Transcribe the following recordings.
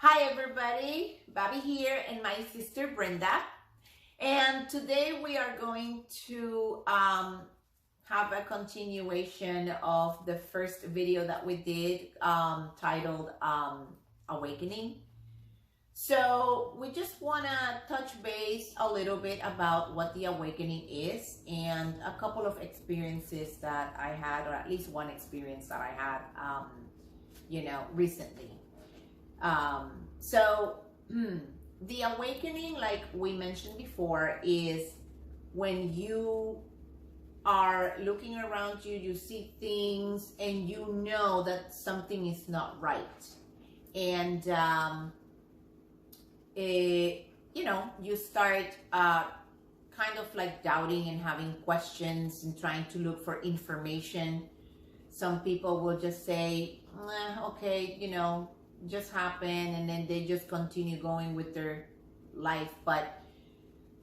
Hi everybody, Bobby here and my sister Brenda. And today we are going to have a continuation of the first video that we did titled Awakening. So we just want to touch base a little bit about what the awakening is and a couple of experiences that I had, or at least one experience that I had, recently. So the awakening, like we mentioned before, is when you are looking around you, you see things and you know that something is not right. And, you start kind of like doubting and having questions and trying to look for information. Some people will just say, okay, just happen, and then they just continue going with their life. But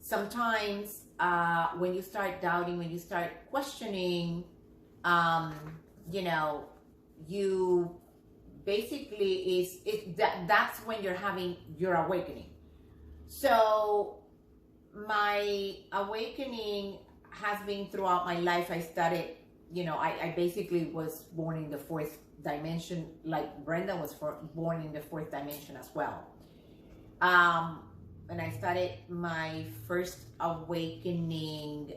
sometimes when you start doubting, when you start questioning, you basically that's when you're having your awakening. So my awakening has been throughout my life. I started, I basically was born in the fourth dimension, like Brenda was born in the fourth dimension as well. And I started my first awakening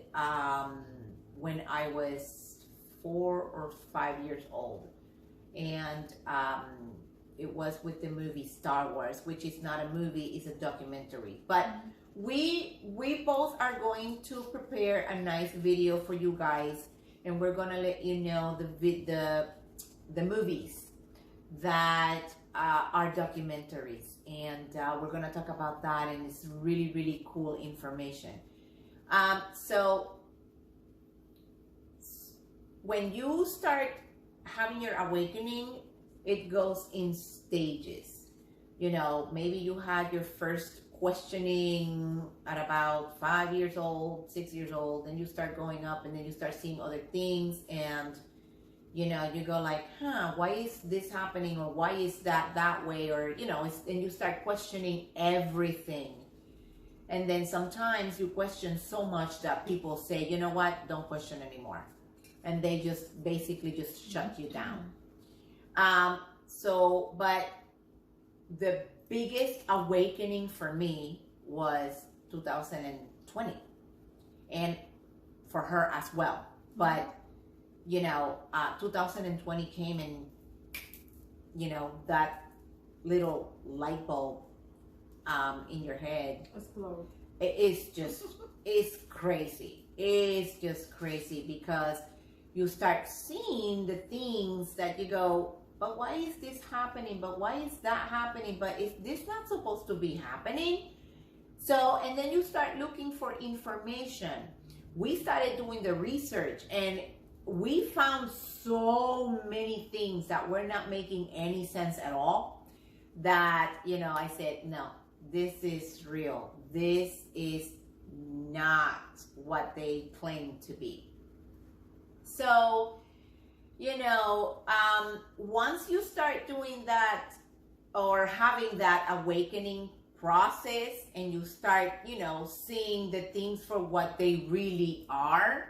when I was 4 or 5 years old. And it was with the movie Star Wars, which is not a movie, it's a documentary. But we both are going to prepare a nice video for you guys, and we're gonna let you know the movies that are documentaries, and we're gonna talk about that, and it's really, really cool information. So when you start having your awakening, it goes in stages. Maybe you had your first questioning at about 5 years old, 6 years old, then you start going up, and then you start seeing other things, and you go like, why is this happening, or why is that way, or and you start questioning everything. And then sometimes you question so much that people say, you know what, don't question anymore, and they just basically just shut you down. But the biggest awakening for me was 2020, and for her as well. But 2020 came, and that little light bulb in your head explode. It's crazy. It's just crazy, because you start seeing the things that you go, but why is this happening? But why is that happening? But is this not supposed to be happening? So, and then you start looking for information. We started doing the research, and we found so many things that were not making any sense at all, that, I said, no, this is real. This is not what they claim to be. So, once you start doing that, or having that awakening process, and you start, seeing the things for what they really are,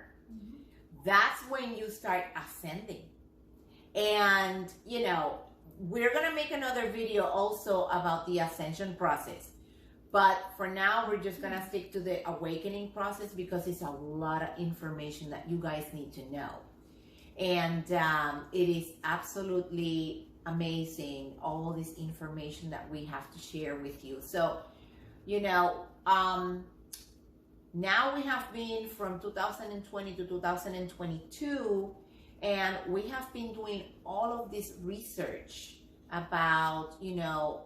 that's when you start ascending. And, we're going to make another video also about the ascension process. But for now, we're just going to stick to the awakening process, because it's a lot of information that you guys need to know. And it is absolutely amazing, all this information that we have to share with you. So, now we have been from 2020 to 2022, and we have been doing all of this research about,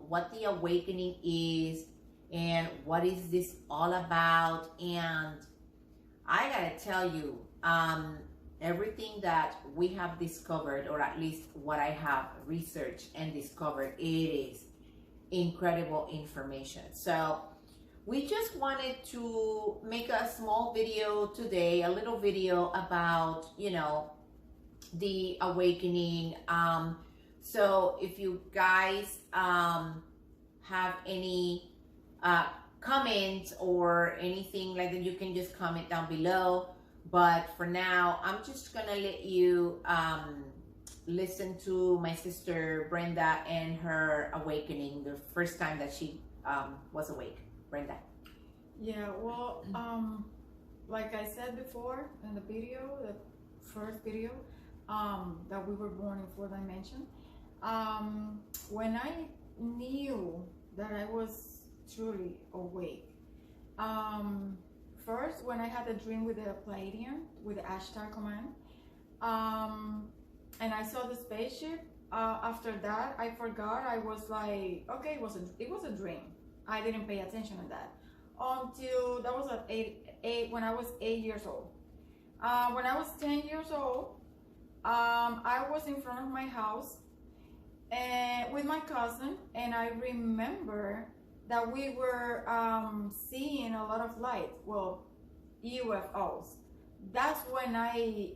what the awakening is, and what is this all about. And I gotta tell you, everything that we have discovered, or at least what I have researched and discovered, it is incredible information. So we just wanted to make a small video today, a little video about, the awakening. So if you guys have any comments or anything like that, you can just comment down below. But for now, I'm just gonna let you listen to my sister Brenda and her awakening, the first time that she was awake. Brenda. Yeah, well, like I said before in the video, the first video, that we were born in fourth dimension, when I knew that I was truly awake, first when I had a dream with the Pleiadian, with the Ashtar command, and I saw the spaceship. After that, I forgot. I was like, okay, it was a dream. I didn't pay attention to that until that was at when I was 8 years old. When I was 10 years old, I was in front of my house and with my cousin, and I remember that we were seeing a lot of light. Well, UFOs. That's when I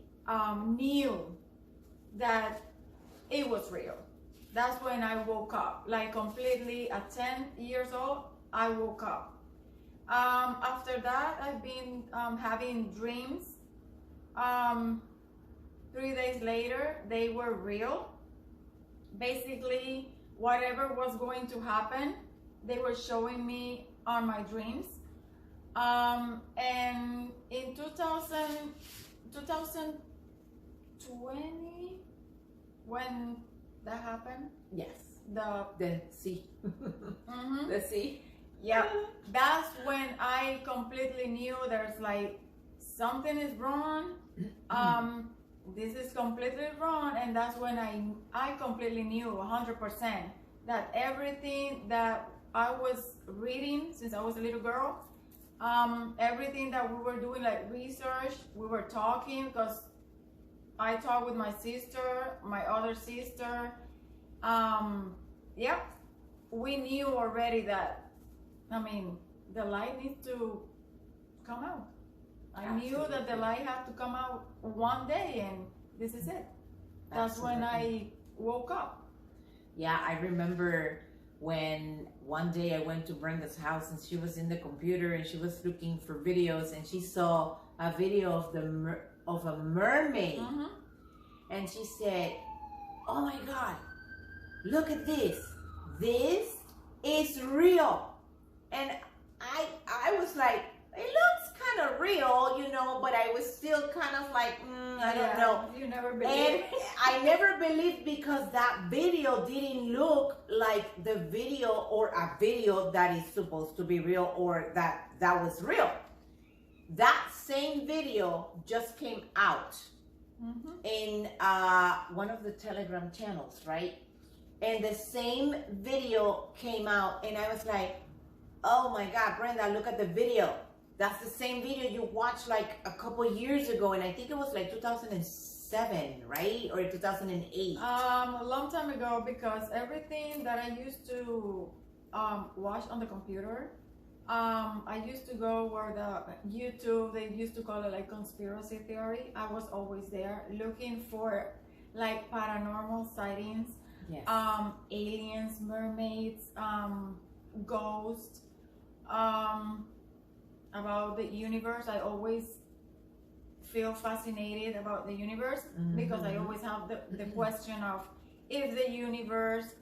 knew that it was real. That's when I woke up, like completely at 10 years old, I woke up. After that, I've been having dreams. 3 days later, they were real. Basically, whatever was going to happen, they were showing me on my dreams. And in 2020, when that happened, Yes. the sea. Mhm. The sea. Yeah, that's when I completely knew there's like something is wrong. This is completely wrong, and that's when I completely knew 100% that everything that I was reading since I was a little girl, everything that we were doing, like research, we were talking, because I talked with my sister, my other sister. Yep, we knew already that, I mean, the light needs to come out. I knew that the light had to come out one day, and this is it. That's when I woke up. Yeah, I remember when one day I went to Brenda's house and she was in the computer and she was looking for videos, and she saw a video of a mermaid. Mm-hmm. And she said, "Oh my God, look at this. This is real." And I was like, it looks kind of real, you know, but I was still kind of like, I don't know. You never And believed. I never believed, because that video didn't look like the video or a video that is supposed to be real, or that was real. That same video just came out in one of the Telegram channels, right? And the same video came out, and I was like, oh my God, Brenda, look at the video. That's the same video you watched like a couple years ago, and I think it was like 2007, right? Or 2008. A long time ago, because everything that I used to watch on the computer, I used to go where the YouTube, they used to call it like conspiracy theory. I was always there looking for like paranormal sightings, Yes. aliens, mermaids, ghosts, about the universe. I always feel fascinated about the universe, because I always have the question of if the universe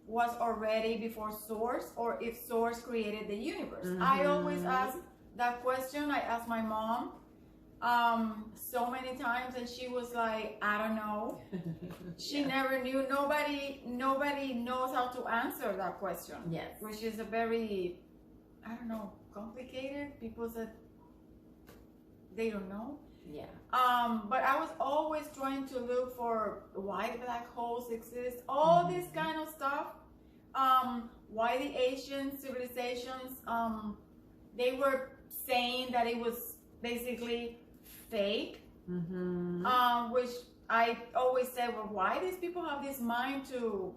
was already before Source, or if Source created the universe. I always ask that question. I asked my mom so many times, and she was like, I don't know. She never knew. Nobody knows how to answer that question. Yes. Which is a very, I don't know, complicated. People said they don't know. Yeah. But I was always trying to look for why black holes exist, all this kind of stuff. Why the ancient civilizations, they were saying that it was basically fake, which I always said, well, why these people have this mind to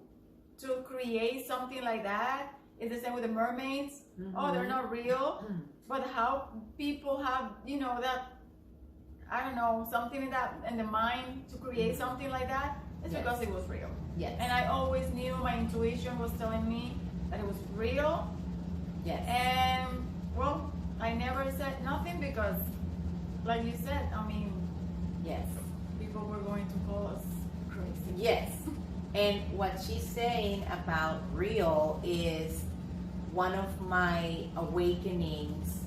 create something like that? It's the same with the mermaids. Oh, they're not real. But how people have, you know, that, I don't know, something in the mind to create something like that, it's because it was real. Yes. And I always knew, my intuition was telling me that it was real. Yes. And well, I never said nothing because, like you said, I mean, Yes. people were going to call us crazy. Yes. And what she's saying about real is one of my awakenings.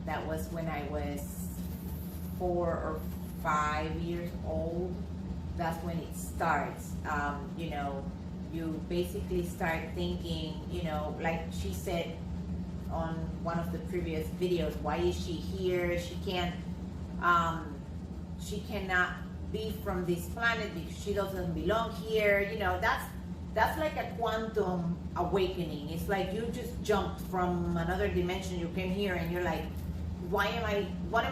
That was when I was 4 or 5 years old. That's when it starts. You know, you basically start thinking, you know, like she said on one of the previous videos, why is she here? She cannot be from this planet because she doesn't belong here. You know, that's like a quantum awakening. It's like you just jumped from another dimension. You came here and you're like, what am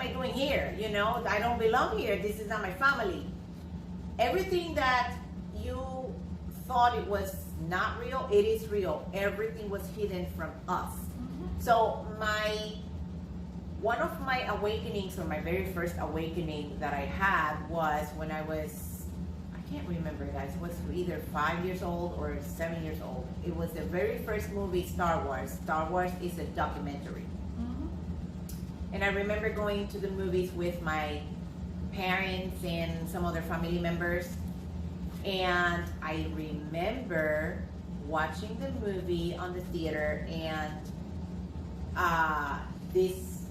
I doing here? You know, I don't belong here. This is not my family. Everything that you thought it was not real, it is real. Everything was hidden from us. So one of my awakenings, or my very first awakening that I had, was when I was, I can't remember, guys, it was either 5 years old or 7 years old. It was the very first movie, Star Wars. Star Wars is a documentary. And I remember going to the movies with my parents and some other family members. And I remember watching the movie on the theater, and this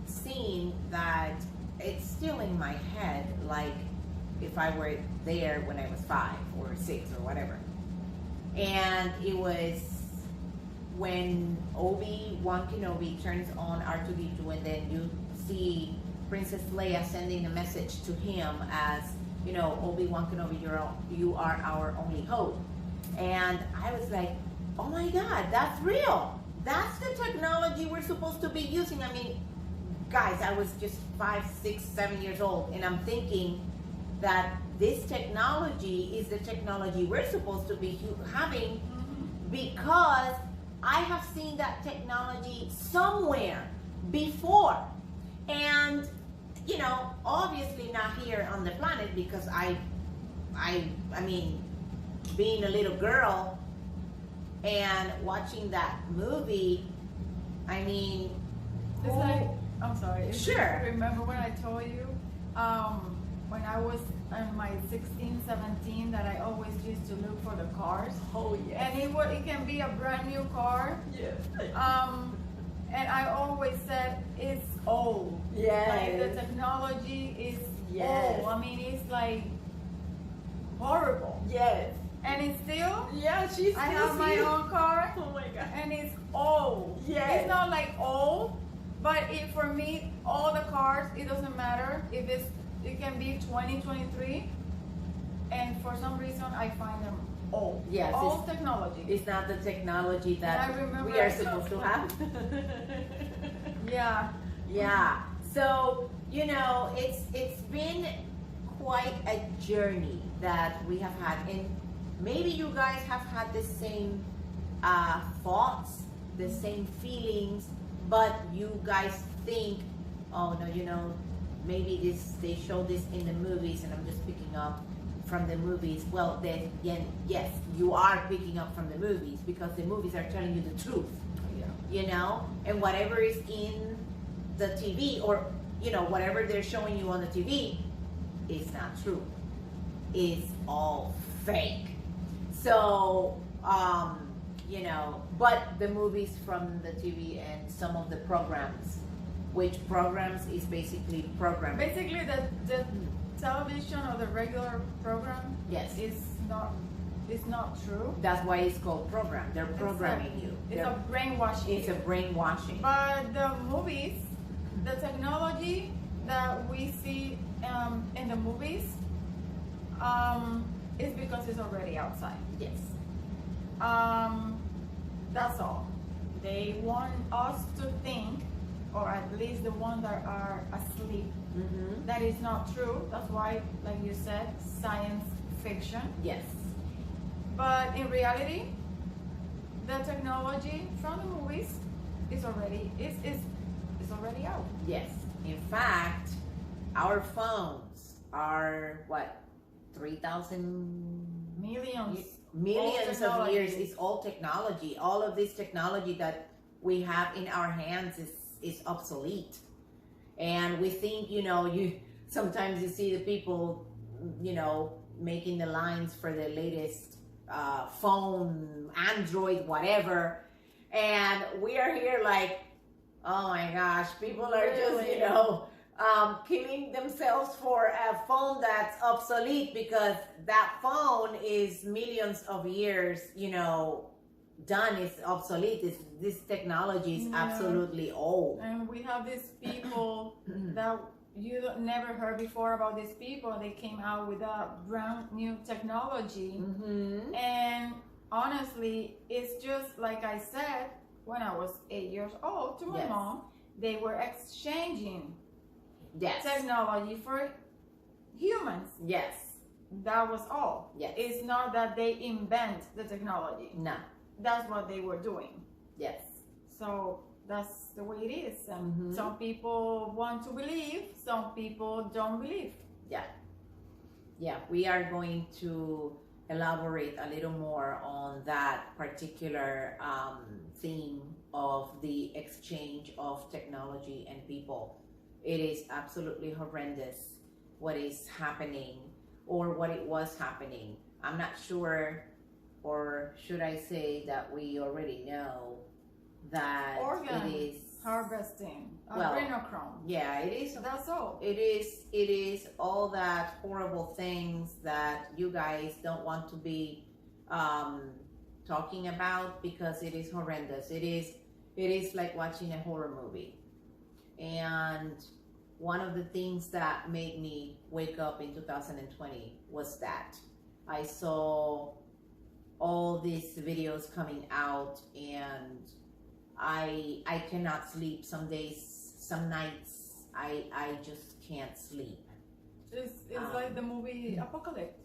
scene that it's still in my head, like if I were there when I was 5 or 6 or whatever. And it was when Obi-Wan Kenobi turns on R2-D2, and then you see Princess Leia sending a message to him as, you know, Obi-Wan Kenobi, you are our only hope. And I was like, oh my God, that's real. That's the technology we're supposed to be using. I mean, guys, I was just 5, 6, 7 years old, and I'm thinking that this technology is the technology we're supposed to be having, because I have seen that technology somewhere before. And, you know, obviously not here on the planet, because I mean, being a little girl and watching that movie, I mean, It's like, I'm sorry. Sure. Remember when I told you, when I was in my 16, 17, that I always used to look for the cars. Oh yeah. And it can be a brand new car. Yeah. And I always said it's old. Yes. Like the technology is Yes. old. I mean, it's like horrible. Yes. And it's still, Yeah, she's. I have my own car, Oh my God. and it's old. Yes. It's not like old, but for me, all the cars, it doesn't matter if it can be 2023, and for some reason I find them old. Yes, Old technology. It's not the technology I that remember we are I supposed to have. Yeah. Yeah. So, you know, it's been quite a journey that we have had, and maybe you guys have had the same thoughts, the same feelings, but you guys think, oh no, you know, maybe they show this in the movies and I'm just picking up from the movies. Well, then yes, you are picking up from the movies, because the movies are telling you the truth. Yeah. You know, and whatever is in the TV, or, you know, whatever they're showing you on the TV is not true. It's all fake. So, you know, but the movies from the TV and some of the programs, which programs is basically programming. Basically, the television or the regular program Yes. is not true. That's why it's called program. They're programming you. It's a brainwashing. It's a brainwashing. But the movies, the technology that we see in the movies, is because it's already outside. Yes. That's all. They want us to think, or at least the ones that are asleep, Mm-hmm. that is not true. That's why, like you said, science fiction. Yes. But in reality, the technology from the movies is already already out. Yes. In fact, our phones are what, 3,000 Millions millions of years. It's all technology. All of this technology that we have in our hands is obsolete. And we think, you sometimes you see the people, making the lines for the latest phone, Android, whatever. And we are here like, oh my gosh, people are just, killing themselves for a phone that's obsolete because that phone is millions of years, done. It's obsolete. This technology is absolutely old. And we have these people that you never heard before about these people. They came out with a brand new technology. Mm-hmm. And honestly, it's just like I said, when I was 8 years old to my mom, they were exchanging technology for humans. Yes. That was all. Yes. It's not that they invent the technology. No. That's what they were doing. Yes. So that's the way it is. And some people want to believe, some people don't believe. Yeah. Yeah, we are going to elaborate a little more on that particular theme of the exchange of technology and people. It is absolutely horrendous what is happening or what it was happening. I'm not sure, or should I say that we already know that organ it is harvesting, adrenochrome. Yeah, it is. That's all. It is all that horrible things that you guys don't want to be talking about because it is horrendous. It is like watching a horror movie. And one of the things that made me wake up in 2020 was that I saw all these videos coming out, and I cannot sleep some days, some nights. I just can't sleep. It's like the movie Apocalypse.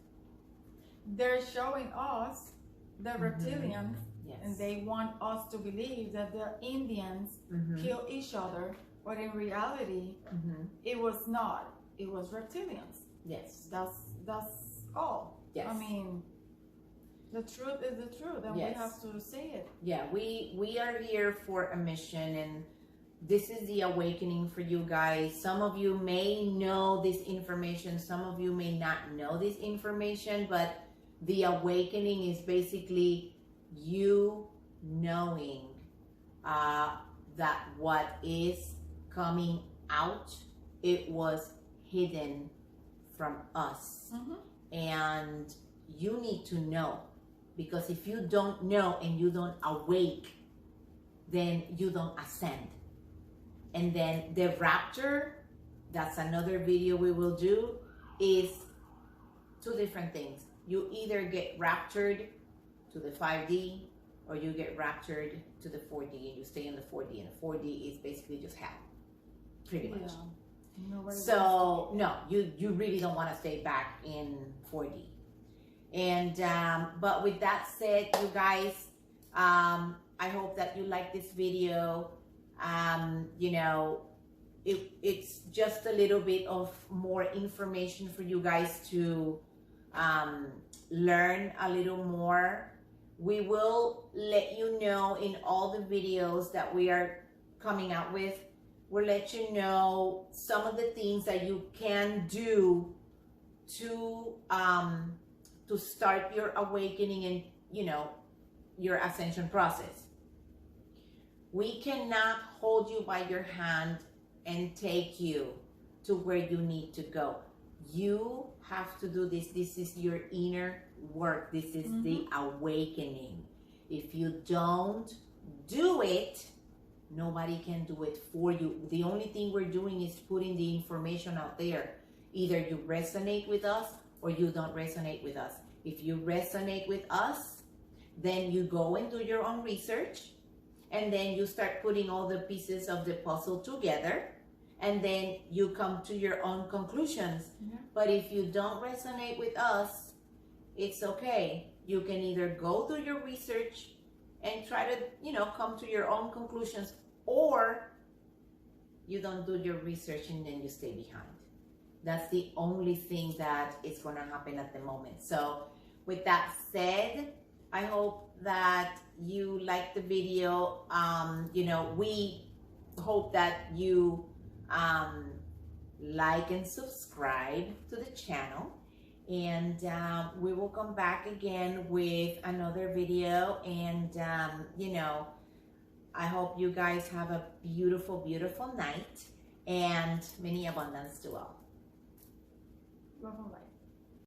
They're showing us the reptilians, and they want us to believe that the Indians kill each other, but in reality, it was not. It was reptilians. Yes. That's all. Yes. I mean, the truth is the truth, and we have to say it. Yeah, we are here for a mission, and this is the awakening for you guys. Some of you may know this information, some of you may not know this information, but the awakening is basically you knowing that what is coming out, it was hidden from us. And you need to know, because if you don't know and you don't awake, then you don't ascend. And then the rapture, that's another video we will do, is two different things. You either get raptured to the 5D or you get raptured to the 4D and you stay in the 4D, and the 4D is basically just hell, pretty much. So no, you really don't want to stay back in 4D. And but with that said, you guys, I hope that you like this video. It's just a little bit of more information for you guys to learn a little more. We will let you know in all the videos that we are coming out with. We'll let you know some of the things that you can do to start your awakening and your ascension process. We cannot hold you by your hand and take you to where you need to go. You have to do this. This is your inner work. This is the awakening. If you don't do it, nobody can do it for you. The only thing we're doing is putting the information out there. Either you resonate with us or you don't resonate with us. If you resonate with us, then you go and do your own research, and then you start putting all the pieces of the puzzle together, and then you come to your own conclusions. But if you don't resonate with us, it's okay. You can either go through your research and try to, come to your own conclusions, or you don't do your research and then you stay behind. That's the only thing that is going to happen at the moment. So with that said, I hope that you liked the video. We hope that you like and subscribe to the channel, and we will come back again with another video. And I hope you guys have a beautiful, beautiful night and many abundance to all. Love and light.